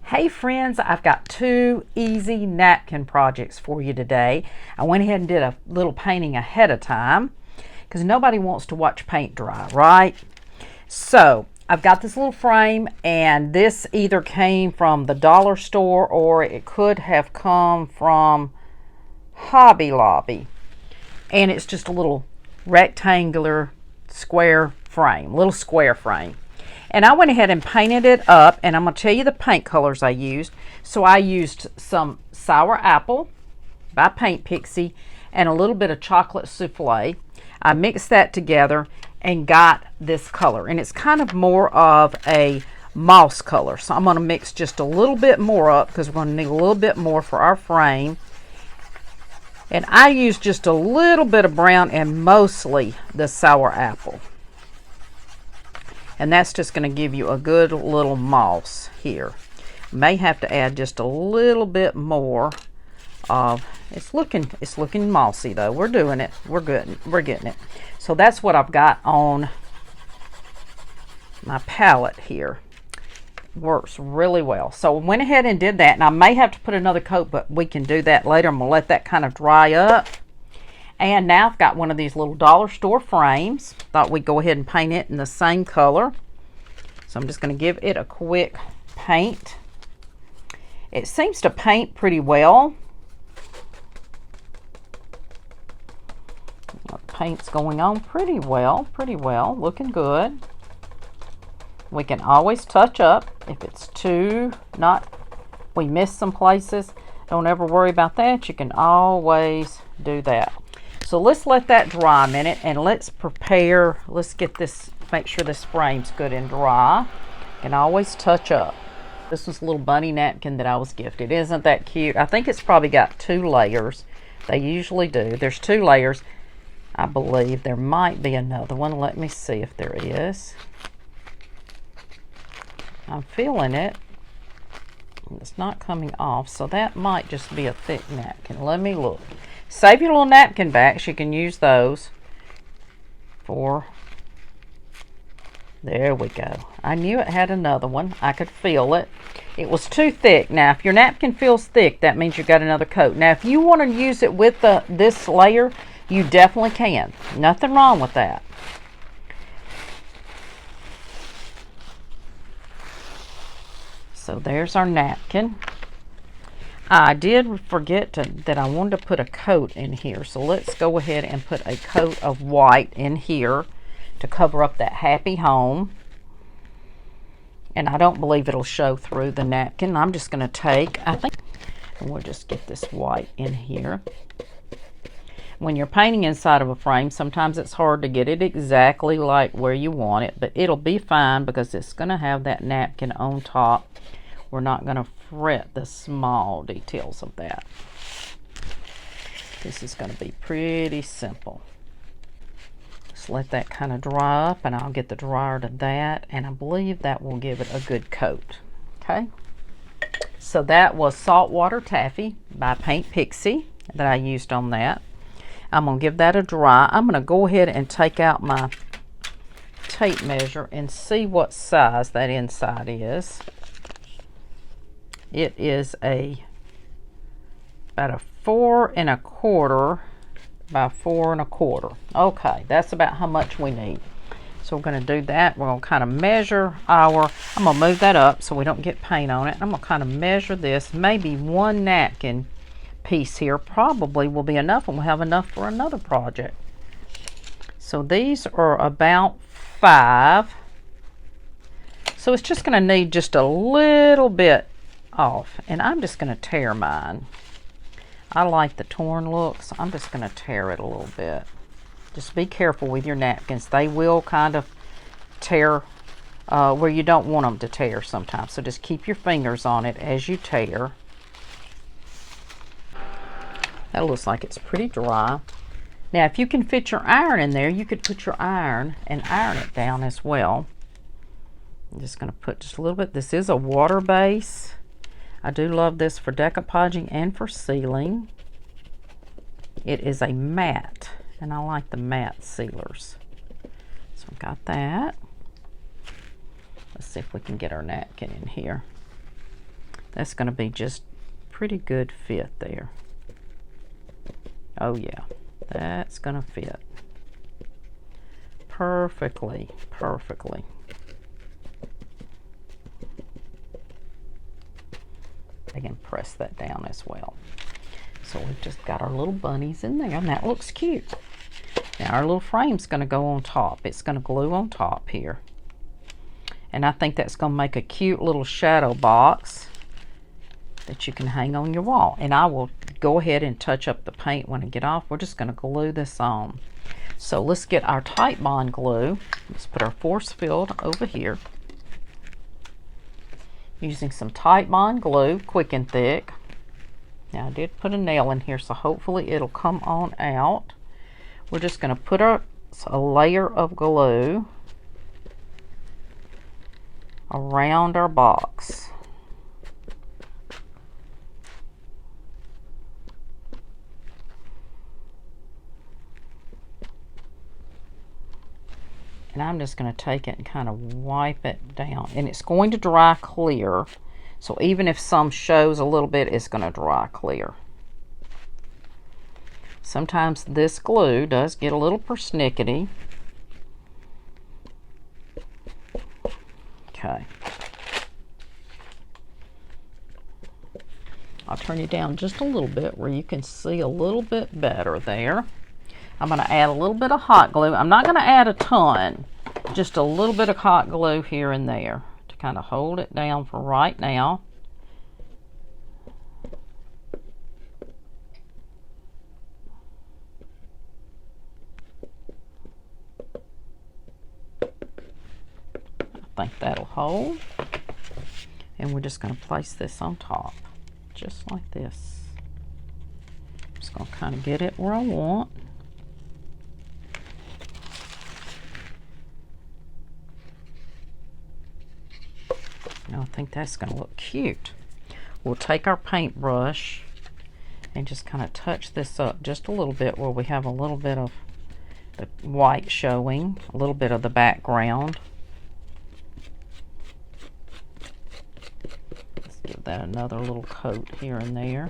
Hey friends, I've got two easy napkin projects for you today. I went ahead and did a little painting ahead of time because nobody wants to watch paint dry, right? So I've got this little frame, and this either came from the dollar store or it could have come from Hobby Lobby. And it's just a little rectangular square frame, little square frame. And I went ahead and painted it up, and I'm going to tell you the paint colors I used. So I used some Sour Apple by Paint Pixie and a little bit of chocolate souffle. I mixed that together and got this color, and it's kind of more of a moss color. So I'm going to mix just a little bit more up because we're going to need a little bit more for our frame. And I used just a little bit of brown and mostly the Sour Apple. And that's just going to give you a good little moss here. May have to add just a little bit more of, it's looking mossy though. We're doing it. We're getting it. So that's what I've got on my palette here. Works really well. So I went ahead and did that, and I may have to put another coat, but we can do that later. I'm going to let that kind of dry up. And now I've got one of these little dollar store frames. Thought we'd go ahead and paint it in the same color. So I'm just going to give it a quick paint. It seems to paint pretty well. The paint's going on pretty well, looking good. We can always touch up if it's we miss some places. Don't ever worry about that. You can always do that. So let's let that dry a minute, and let's get this, make sure this frame's good and dry. You can always touch up. This was a little bunny napkin that I was gifted. Isn't that cute? I think it's probably got 2 layers. They usually do. There's 2 layers. I believe there might be another one. Let me see if there is. I'm feeling it. It's not coming off, so that might just be a thick napkin. Let me look. Save your little napkin backs. You can use those for, there we go. I knew it had another one. I could feel it. It was too thick. Now, if your napkin feels thick, that means you got another coat. Now, if you want to use it with this layer, you definitely can. Nothing wrong with that. So there's our napkin. I did forget that I wanted to put a coat in here. So let's go ahead and put a coat of white in here to cover up that happy home. And I don't believe it'll show through the napkin. I'm just going to take, and we'll just get this white in here. When you're painting inside of a frame, sometimes it's hard to get it exactly like where you want it, but it'll be fine because it's going to have that napkin on top. We're not going to fret the small details of that. This is going to be pretty simple. Just let that kind of dry up, and I'll get the dryer to that, and I believe that will give it a good coat. Okay, so that was Saltwater Taffy by Paint Pixie that I used on that. I'm going to give that a dry. I'm going to go ahead and take out my tape measure and see what size that inside is. It is about a 4 1/4 by 4 1/4. Okay, that's about how much we need. So we're going to do that. We're going to kind of measure I'm going to move that up so we don't get paint on it. I'm going to kind of measure this. Maybe 1 napkin piece here probably will be enough, and we'll have enough for another project. So these are about 5. So it's just going to need just a little bit off, and I'm just going to tear mine. I like the torn look, so I'm just going to tear it a little bit. Just be careful with your napkins. They will kind of tear where you don't want them to tear sometimes, so just keep your fingers on it as you tear. That looks like it's pretty dry. Now, if you can fit your iron in there, you could put your iron and iron it down as well. I'm just going to put just a little bit. This is a water base. I do love this for decoupaging and for sealing. It is a matte, and I like the matte sealers. So I've got that. Let's see if we can get our napkin in here. That's going to be just pretty good fit there. Oh yeah, that's going to fit perfectly, perfectly. I can press that down as well. So we've just got our little bunnies in there, and that looks cute. Now our little frame's going to go on top. It's going to glue on top here. And I think that's going to make a cute little shadow box that you can hang on your wall. And I will go ahead and touch up the paint when I get off. We're just going to glue this on. So let's get our Tight Bond glue. Let's put our Forcefield over here. Using some Tight Bond glue, quick and thick. Now I did put a nail in here, so hopefully it'll come on out. We're just going to put a layer of glue around our box. And I'm just going to take it and kind of wipe it down. And it's going to dry clear. So even if some shows a little bit, it's going to dry clear. Sometimes this glue does get a little persnickety. Okay. I'll turn you down just a little bit where you can see a little bit better there. I'm going to add a little bit of hot glue. I'm not going to add a ton, just a little bit of hot glue here and there to kind of hold it down for right now. I think that'll hold. And we're just going to place this on top, just like this. Just going to kind of get it where I want. Now I think that's going to look cute. We'll take our paintbrush and just kind of touch this up just a little bit where we have a little bit of the white showing, a little bit of the background. Let's give that another little coat here and there.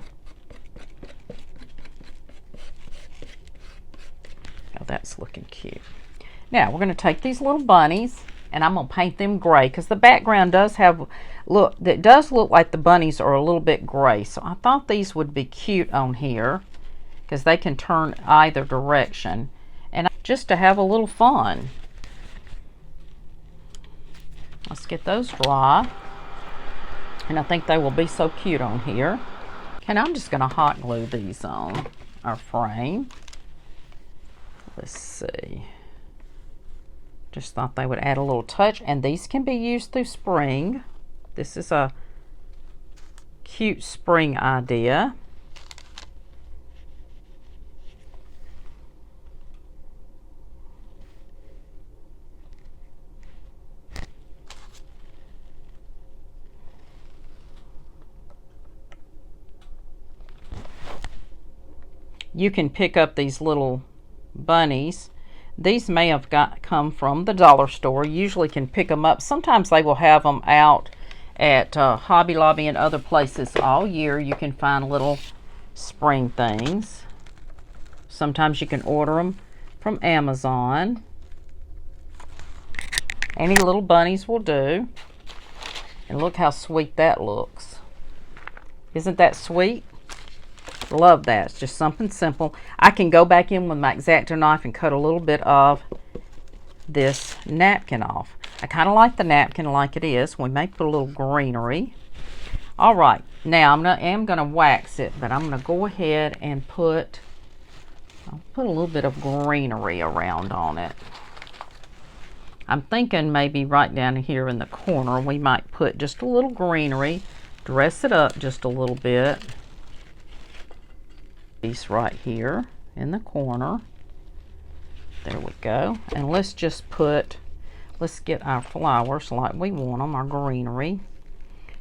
Now that's looking cute. Now we're going to take these little bunnies and I'm going to paint them gray because the background does have, look, it does look like the bunnies are a little bit gray. So I thought these would be cute on here because they can turn either direction and just to have a little fun. Let's get those dry. And I think they will be so cute on here. And I'm just going to hot glue these on our frame. Let's see. Just thought they would add a little touch, and these can be used through spring. This is a cute spring idea. You can pick up these little bunnies. These may have come from the dollar store. You usually can pick them up. Sometimes they will have them out at Hobby Lobby and other places all year. You can find little spring things. Sometimes you can order them from Amazon. Any little bunnies will do. And look how sweet that looks. Isn't that sweet? Love that. It's just something simple. I can go back in with my X-Acto knife and cut a little bit of this napkin off. I kind of like the napkin like it is. We may put a little greenery. All right, now I'm going to wax it, but I'm going to go ahead and I'll put a little bit of greenery around on it. I'm thinking maybe right down here in the corner we might put just a little greenery, dress it up just a little bit. Piece right here in the corner. There we go. And let's get our flowers like we want them, our greenery. And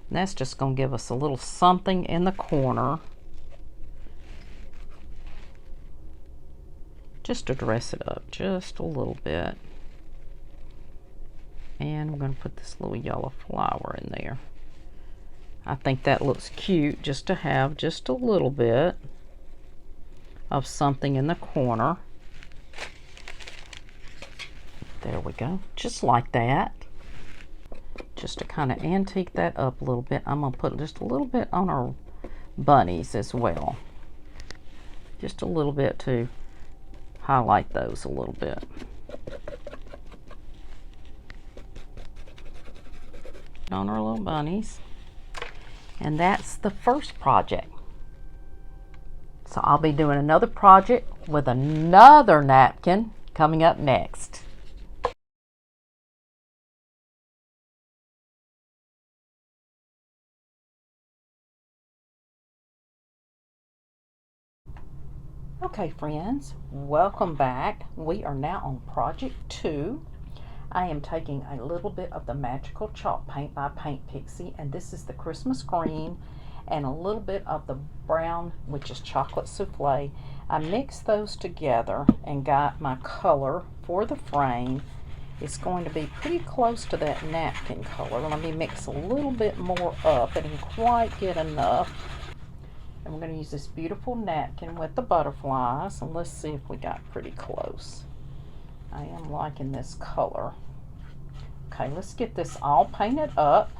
that's just going to give us a little something in the corner. Just to dress it up just a little bit. And we're going to put this little yellow flower in there. I think that looks cute just to have just a little bit of something in the corner. There we go, just like that. Just to kind of antique that up a little bit, I'm going to put just a little bit on our bunnies as well. Just a little bit to highlight those a little bit. On our little bunnies. And that's the first project. So I'll be doing another project with another napkin coming up next. Okay friends, welcome back. We are now on project 2. I am taking a little bit of the Magical Chalk Paint by Paint Pixie, and this is the Christmas green, and a little bit of the brown, which is chocolate souffle. I mixed those together and got my color for the frame. It's going to be pretty close to that napkin color. Let me mix a little bit more up. I didn't quite get enough. And we're going to use this beautiful napkin with the butterflies, and let's see if we got pretty close. I am liking this color. Okay, let's get this all painted up.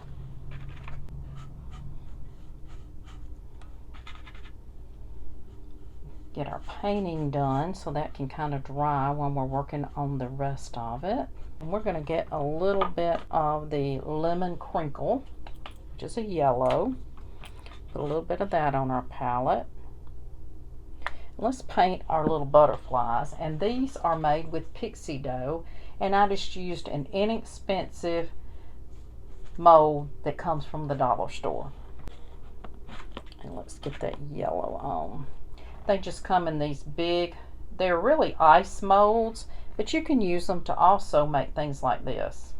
Get our painting done so that can kind of dry when we're working on the rest of it. And we're going to get a little bit of the lemon crinkle, which is a yellow. Put a little bit of that on our palette. Let's paint our little butterflies, and these are made with Pixie Doh, and I just used an inexpensive mold that comes from the dollar store. And let's get that yellow on. They just come in these big, they're really ice molds, but you can use them to also make things like this.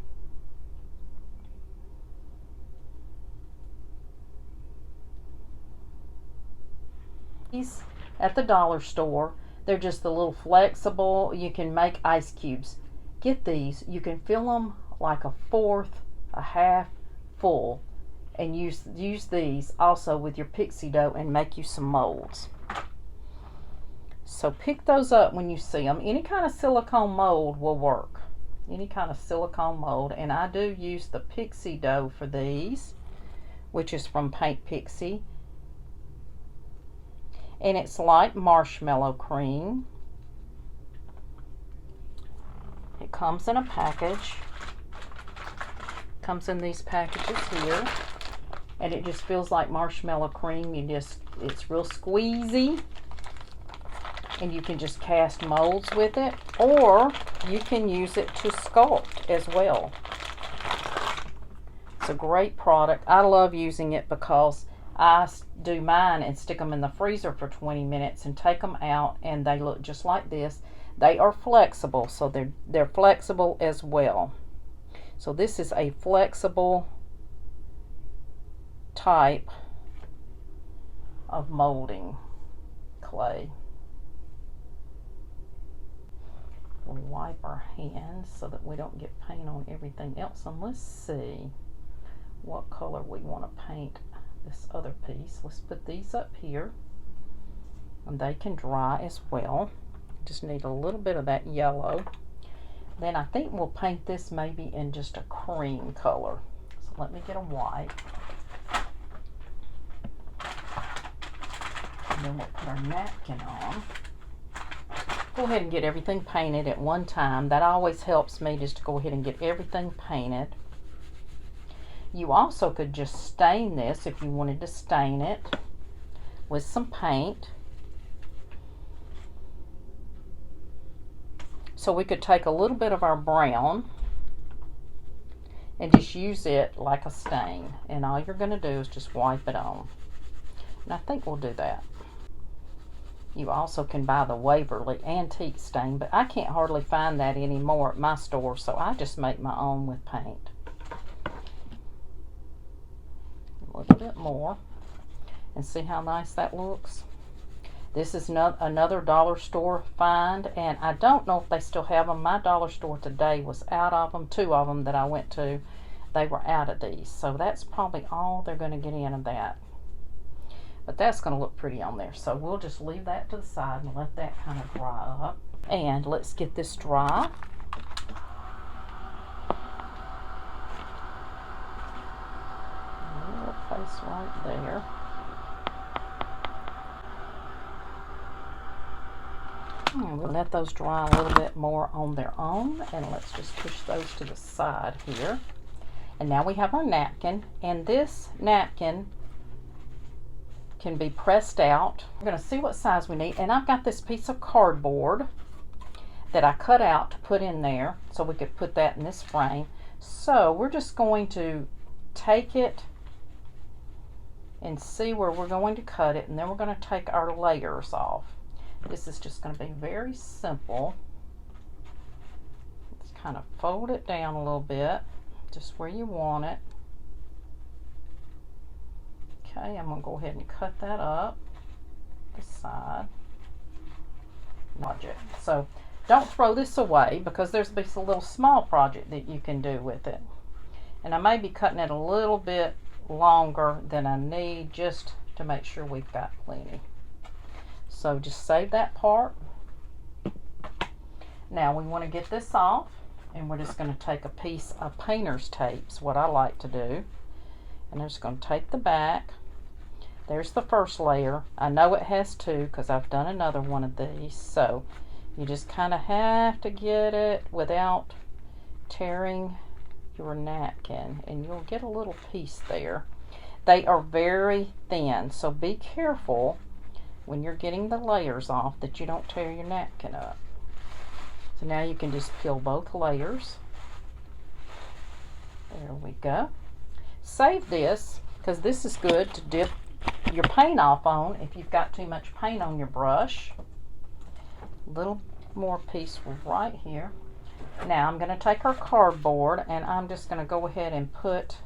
These at the dollar store, they're just the little flexible, you can make ice cubes. Get these, you can fill them like a fourth, a half full, and use these also with your Pixie Doh and make you some molds. So pick those up when you see them. Any kind of silicone mold will work. Any kind of silicone mold, and I do use the Pixie Doh for these, which is from Paint Pixie. And it's like marshmallow cream. It comes in a package. Comes in these packages here. And it just feels like marshmallow cream. It's real squeezy. And you can just cast molds with it, or you can use it to sculpt as well. It's a great product. I love using it because I do mine and stick them in the freezer for 20 minutes and take them out, and they look just like this. They are flexible, so they're flexible as well. So this is a flexible type of molding clay. We'll wipe our hands so that we don't get paint on everything else, and let's see what color we want to paint this other piece. Let's put these up here, and they can dry as well. Just need a little bit of that yellow. Then I think we'll paint this maybe in just a cream color. So let me get a white, and then we'll put our napkin on. Go ahead and get everything painted at one time. That always helps me, just to go ahead and get everything painted. You also could just stain this if you wanted to stain it with some paint. So we could take a little bit of our brown and just use it like a stain. And all you're going to do is just wipe it on. And I think we'll do that. You also can buy the Waverly Antique Stain, but I can't hardly find that anymore at my store, so I just make my own with paint. A little bit more, and see how nice that looks. This is another dollar store find, and I don't know if they still have them. My dollar store today was out of them, 2 of them that I went to. they were out of these. So that's probably all they're going to get in of that. But that's going to look pretty on there. So we'll just leave that to the side and let that kind of dry up. And let's get this dry. A little place right there. We'll let those dry a little bit more on their own, and let's just push those to the side here. And now we have our napkin, and this napkin can be pressed out. We're going to see what size we need, and I've got this piece of cardboard that I cut out to put in there so we could put that in this frame. So we're just going to take it and see where we're going to cut it, and then we're going to take our layers off. This is just going to be very simple. Let's kind of fold it down a little bit, just where you want it. Okay, I'm going to go ahead and cut that up the side. Project. So don't throw this away, because there's this little small project that you can do with it. And I may be cutting it a little bit longer than I need, just to make sure we've got plenty. So just save that part. Now we want to get this off, and we're just going to take a piece of painter's tape, is what I like to do. And I'm just going to take the back. There's the first layer. I know it has two because I've done another one of these. So you just kind of have to get it without tearing your napkin, and you'll get a little piece there. They are very thin, so be careful when you're getting the layers off that you don't tear your napkin up. So now you can just peel both layers. There we go. Save this, because this is good to dip your paint off on if you've got too much paint on your brush. A little more piece right here. Now I'm going to take our cardboard, and I'm just going to go ahead and put,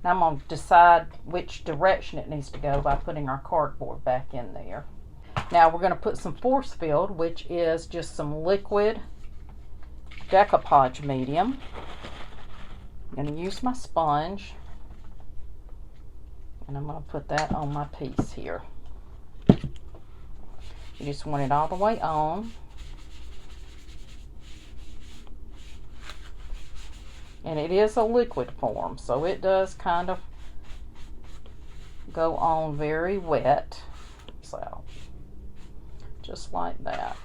I'm going to decide which direction it needs to go by putting our cardboard back in there. Now we're going to put some Forcefield, which is just some liquid decoupage medium. I'm going to use my sponge, and I'm going to put that on my piece here. You just want it all the way on. And it is a liquid form, so it does kind of go on very wet. So, just like that.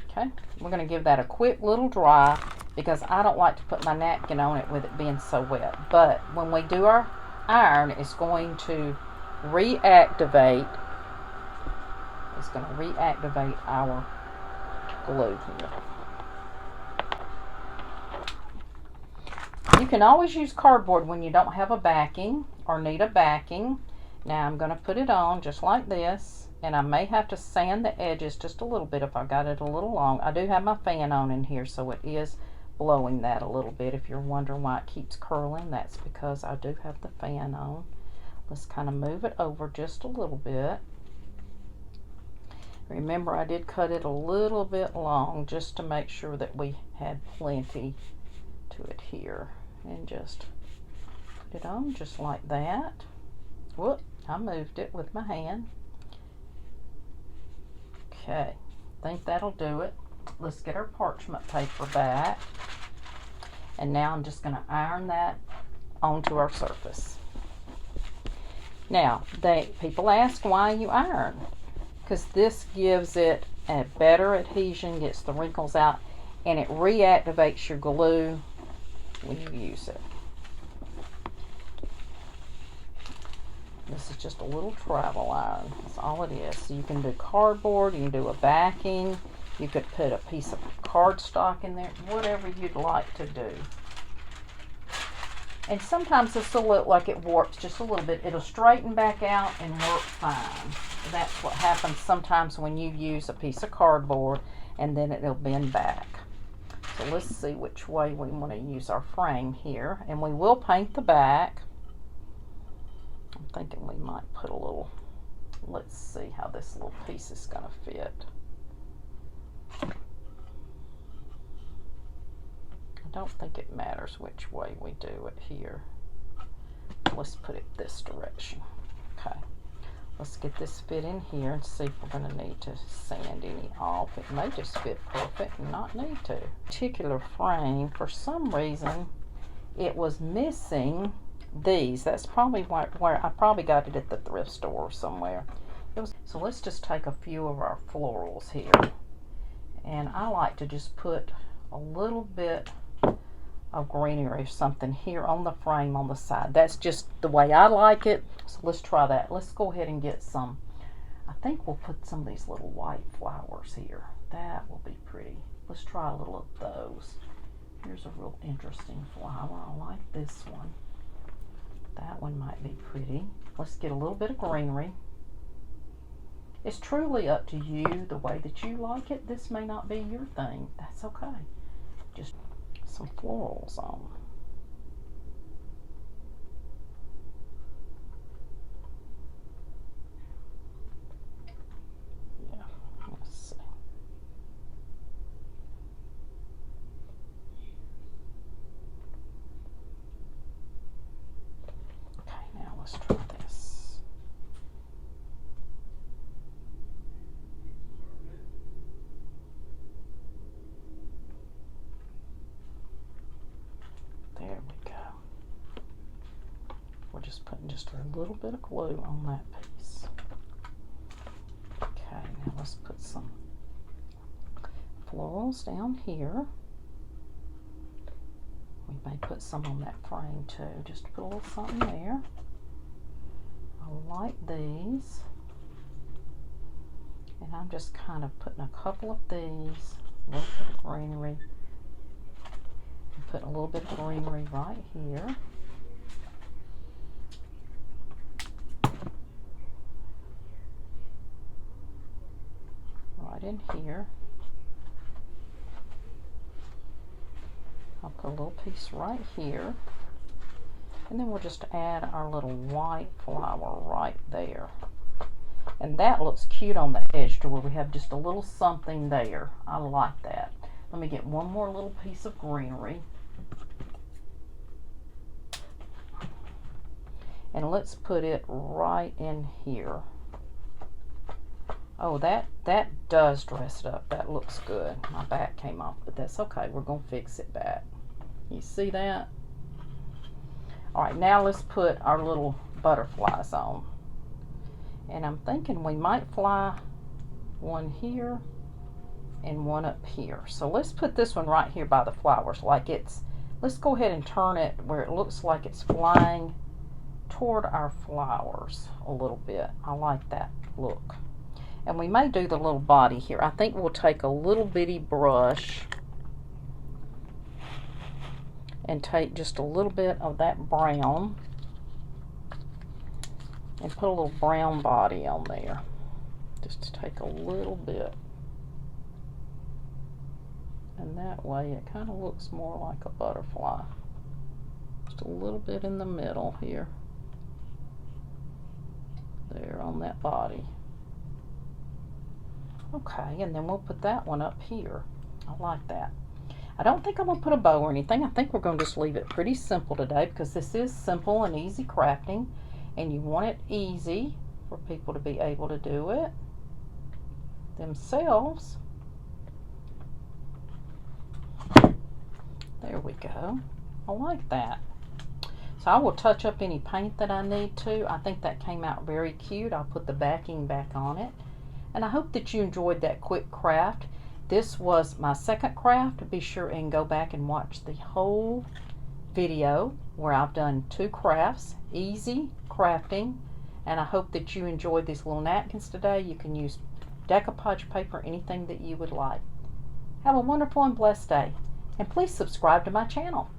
Okay, we're going to give that a quick little dry, because I don't like to put my napkin on it with it being so wet. But when we do our iron, it's going to reactivate. It's going to reactivate our glue here. You can always use cardboard when you don't have a backing or need a backing. Now I'm going to put it on just like this, and I may have to sand the edges just a little bit if I got it a little long. I do have my fan on in here, so it is blowing that a little bit. If you're wondering why it keeps curling, that's because I do have the fan on. Let's kind of move it over just a little bit. Remember, I did cut it a little bit long just to make sure that we had plenty to it here. And just put it on just like that. Whoop, I moved it with my hand. Okay, I think that'll do it. Let's get our parchment paper back. And now I'm just going to iron that onto our surface. Now, people ask why you iron. Because this gives it a better adhesion, gets the wrinkles out, and it reactivates your glue when you use it. This is just a little travel iron. That's all it is. So you can do cardboard, you can do a backing, you could put a piece of cardstock in there, whatever you'd like to do. And sometimes this will look like it warps just a little bit. It'll straighten back out and work fine. That's what happens sometimes when you use a piece of cardboard, and then it'll bend back. So let's see which way we want to use our frame here. And we will paint the back. I'm thinking we might put a little, let's see how this little piece is going to fit. don't think it matters which way we do it here. Let's put it this direction. Okay. Let's get this fit in here and see if we're going to need to sand any off. It may just fit perfect and not need to. Particular frame, for some reason, it was missing these. That's probably where I probably got it at the thrift store somewhere. So let's just take a few of our florals here. And I like to just put a little bit of greenery or something here on the frame on the side. That's just the way I like it. So let's try that. Let's go ahead and get some. I think we'll put some of these little white flowers here. That will be pretty. Let's try a little of those. Here's a real interesting flower. I like this one. That one might be pretty. Let's get a little bit of greenery. It's truly up to you the way that you like it. This may not be your thing. That's okay. Just some florals on. Yeah, let's see. Okay, now let's try this. There we go. We're just putting just a little bit of glue on that piece. Okay, now let's put some florals down here. We may put some on that frame too, just to put a little something there. I like these. And I'm just kind of putting a couple of these, a little bit of greenery. Put a little bit of greenery right here. Right in here. I'll put a little piece right here. And then we'll just add our little white flower right there. And that looks cute on the edge to where we have just a little something there. I like that. Let me get one more little piece of greenery. And let's put it right in here. Oh, that does dress it up. That looks good. My back came off, but that's okay. We're going to fix it back. You see that? All right, now let's put our little butterflies on. And I'm thinking we might fly one here and one up here. So let's put this one right here by the flowers like it's, let's go ahead and turn it where it looks like it's flying toward our flowers a little bit. I like that look. And we may do the little body here. I think we'll take a little bitty brush and take just a little bit of that brown and put a little brown body on there. Just to take a little bit. And that way it kind of looks more like a butterfly. Just a little bit in the middle here. There on that body. Okay, and then we'll put that one up here. I like that. I don't think I'm going to put a bow or anything. I think we're going to just leave it pretty simple today because this is simple and easy crafting. And you want it easy for people to be able to do it themselves. There we go. I like that. So I will touch up any paint that I need to. I think that came out very cute. I'll put the backing back on it. And I hope that you enjoyed that quick craft. This was my second craft. Be sure and go back and watch the whole video where I've done 2 crafts. Easy crafting. And I hope that you enjoyed these little napkins today. You can use decoupage paper, anything that you would like. Have a wonderful and blessed day. And please subscribe to my channel.